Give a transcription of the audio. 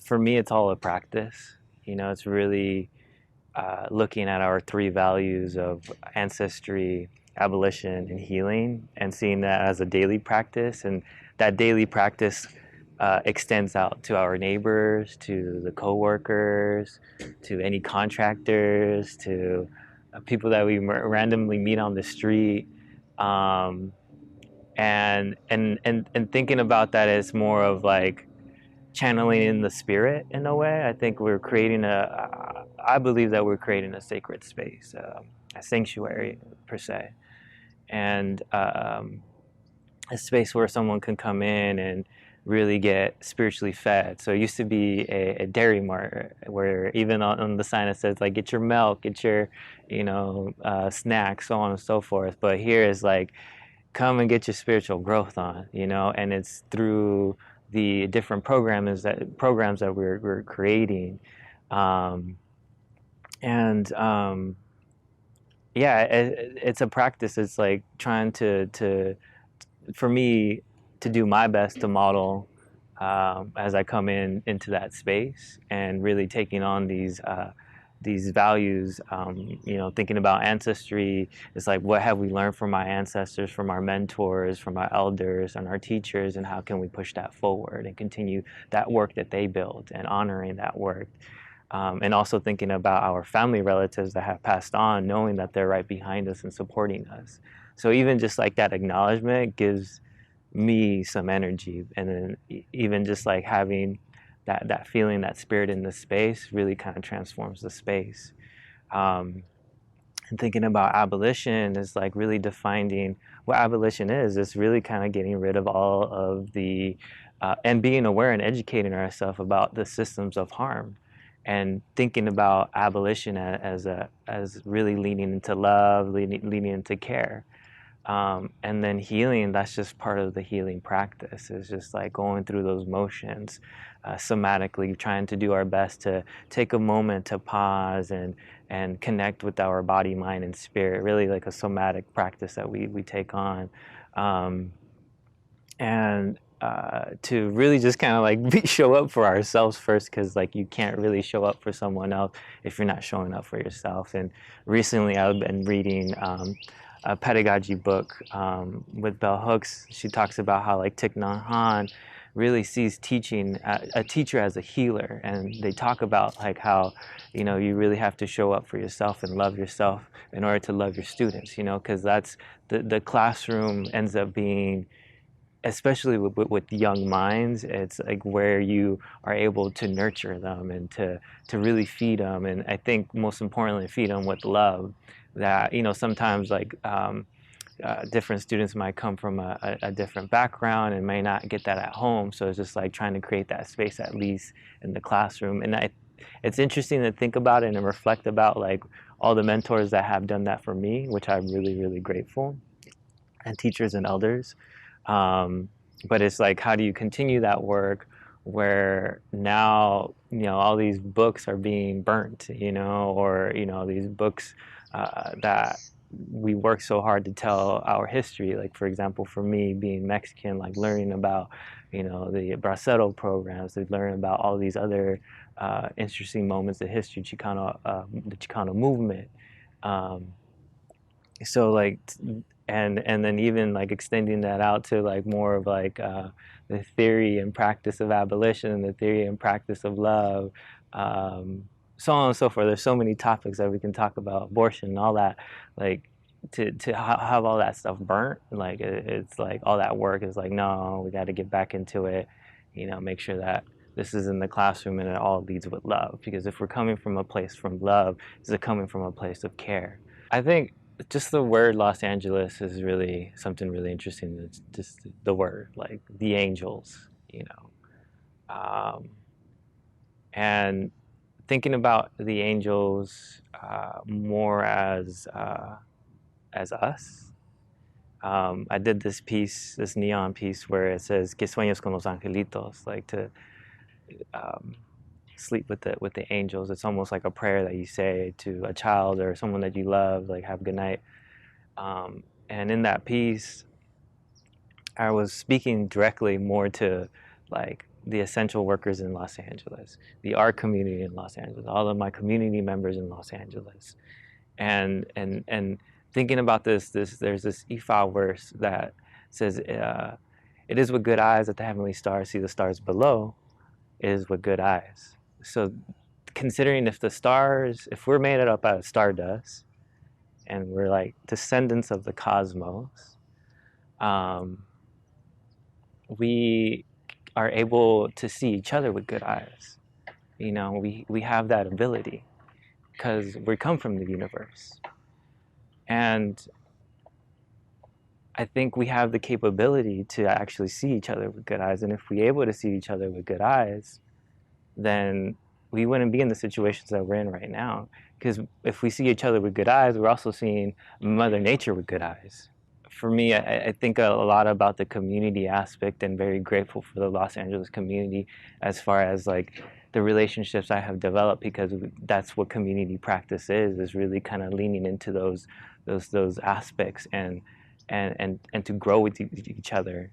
for me, it's all a practice. You know, it's really looking at our three values of ancestry, abolition, and healing, and seeing that as a daily practice. And that daily practice extends out to our neighbors, to the coworkers, to any contractors, to people that we randomly meet on the street. Um, and thinking about that as more of like channeling in the spirit in a way. I think we're creating I believe that we're creating a sacred space, a sanctuary per se, and a space where someone can come in and really get spiritually fed. So it used to be a dairy mart where even on the sign it says like get your milk, get your, snacks, so on and so forth. But here is like come and get your spiritual growth on, and it's through the different programs that we're creating, um, and yeah, it's a practice. It's like trying to for me to do my best to model as I come into that space and really taking on these values, thinking about ancestry. It's like, what have we learned from our ancestors, from our mentors, from our elders and our teachers, and how can we push that forward and continue that work that they built and honoring that work. And also thinking about our family relatives that have passed on, knowing that they're right behind us and supporting us. So even just like that acknowledgement gives me some energy. And then even just like having that feeling, that spirit in the space really kind of transforms the space. And thinking about abolition is like really defining what abolition is. It's really kind of getting rid of all of the, and being aware and educating ourselves about the systems of harm, and thinking about abolition as really leaning into love, leaning into care. And then healing, that's just part of the healing practice. It's just like going through those motions, somatically, trying to do our best to take a moment to pause and connect with our body, mind, and spirit, really like a somatic practice that we take on. And to really just kind of like show up for ourselves first, because like you can't really show up for someone else if you're not showing up for yourself. And recently I've been reading a pedagogy book with Bell Hooks. She talks about how like Thich Nhat Hanh really sees teaching a teacher as a healer, and they talk about like how you really have to show up for yourself and love yourself in order to love your students, because that's the classroom ends up being, especially with young minds, it's like where you are able to nurture them and to really feed them, and I think most importantly feed them with love. That sometimes like different students might come from a different background and may not get that at home, so it's just like trying to create that space at least in the classroom. And it's interesting to think about it and reflect about like all the mentors that have done that for me, which I'm really, really grateful, and teachers and elders. But it's like, how do you continue that work where now, all these books are being burnt, or, these books that we work so hard to tell our history. Like, for example, for me being Mexican, like learning about, the bracero programs, to learn about all these other interesting moments of history, the Chicano movement. So like, and then even like extending that out to like more of like the theory and practice of abolition, the theory and practice of love, so on and so forth. There's so many topics that we can talk about, abortion and all that. Like to have all that stuff burnt, like it's like all that work is like, no, we got to get back into it. Make sure that this is in the classroom and it all leads with love. Because if we're coming from a place from love, is it coming from a place of care? I think just the word Los Angeles is really something really interesting. It's just the word, like the angels, and thinking about the angels more as us. I did this piece, this neon piece, where it says "Que sueños con los angelitos," like to sleep with the angels. It's almost like a prayer that you say to a child or someone that you love, like have a good night. And in that piece, I was speaking directly more to like the essential workers in Los Angeles, the art community in Los Angeles, all of my community members in Los Angeles. And thinking about there's this Ifa verse that says, it is with good eyes that the heavenly stars see the stars below. It is with good eyes. So considering if we're made up out of stardust, and we're like descendants of the cosmos, we are able to see each other with good eyes. You know, we have that ability because we come from the universe. And I think we have the capability to actually see each other with good eyes. And if we're able to see each other with good eyes, then we wouldn't be in the situations that we're in right now. Because if we see each other with good eyes, we're also seeing Mother Nature with good eyes. For me, I think a lot about the community aspect, and very grateful for the Los Angeles community as far as like the relationships I have developed, because that's what community practice is really kind of leaning into those aspects and to grow with each other.